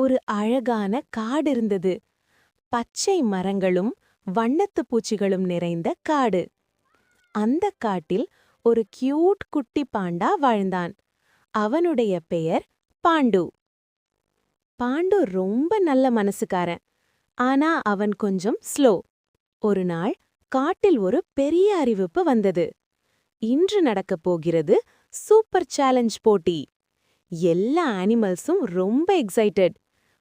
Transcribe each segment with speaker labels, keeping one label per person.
Speaker 1: ஒரு அழகான காடு இருந்தது. பச்சை மரங்களும் வண்ணத்துப் பூச்சிகளும் நிறைந்த காடு. அந்தக் காட்டில் ஒரு கியூட் குட்டி பாண்டா வாழ்ந்தான். அவனுடைய பெயர் பாண்டு. பாண்டு ரொம்ப நல்ல மனசுக்காரன். ஆனா அவன் கொஞ்சம் ஸ்லோ. ஒரு நாள் காட்டில் ஒரு பெரிய அறிவிப்பு வந்தது. இன்று நடக்கப் போகிறது சூப்பர் சேலஞ்ச் போட்டி. எல்லா அனிமல்ஸும் ரொம்ப எக்ஸைட்டட்.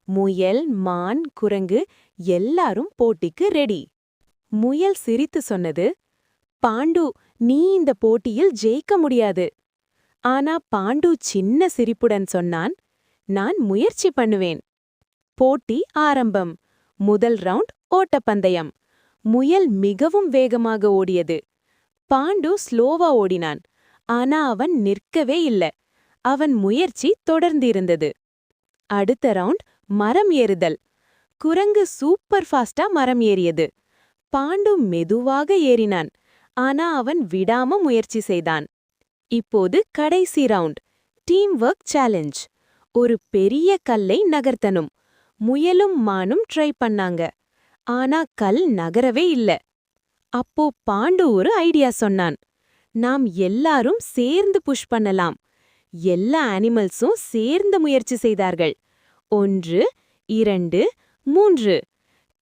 Speaker 1: முயல், மான், குரங்கு எல்லாரும் போட்டிக்கு ரெடி. முயல் சிரித்து சொன்னது, பாண்டு, நீ இந்த போட்டியில் ஜெயிக்க முடியாது. ஆனா பாண்டு சின்ன சிரிப்புடன் சொன்னான், நான் முயற்சி பண்ணுவேன். போட்டி ஆரம்பம். முதல் ரவுண்ட் ஓட்டப்பந்தயம். முயல் மிகவும் வேகமாக ஓடியது. பாண்டு ஸ்லோவா ஓடினான். ஆனா அவன் நிற்கவே இல்ல. அவன் முயற்சி தொடர்ந்திருந்தது. அடுத்த ரவுண்ட் மரம் ஏறுதல். குரங்கு சூப்பர் ஃபாஸ்டா மரம் ஏறியது. பாண்டு மெதுவாக ஏறினான். ஆனா அவன் விடாம முயற்சி செய்தான். இப்போது கடைசி ரவுண்ட் டீம் ஒர்க் சேலஞ்ச். ஒரு பெரிய கல்லை நகர்த்தணும். முயலும் மானும் ட்ரை பண்ணாங்க. ஆனா கல் நகரவே இல்ல. அப்போ பாண்டு ஒரு ஐடியா சொன்னான். நாம் எல்லாரும் சேர்ந்து புஷ் பண்ணலாம். எல்லா அனிமல்ஸும் சேர்ந்து முயற்சி செய்தார்கள். 1, 2, 3.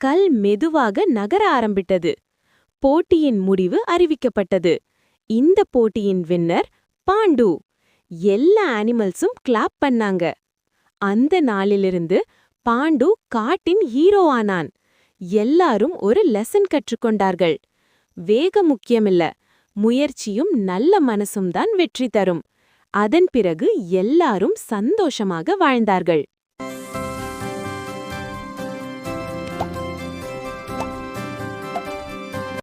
Speaker 1: கல் மெதுவாக நகர ஆரம்பிட்டது. போட்டியின் முடிவு அறிவிக்கப்பட்டது. இந்த போட்டியின் வின்னர் பாண்டு. எல்லா அனிமல்ஸும் கிளாப் பண்ணாங்க. அந்த நாளிலிருந்து பாண்டு காட்டின் ஹீரோ ஆனான். எல்லாரும் ஒரு லெசன் கற்றுக்கொண்டார்கள். வேகம் முக்கியமில்ல, முயற்சியும் நல்ல மனசும் தான் வெற்றி தரும். அதன் பிறகு எல்லாரும் சந்தோஷமாக வாழ்ந்தார்கள்.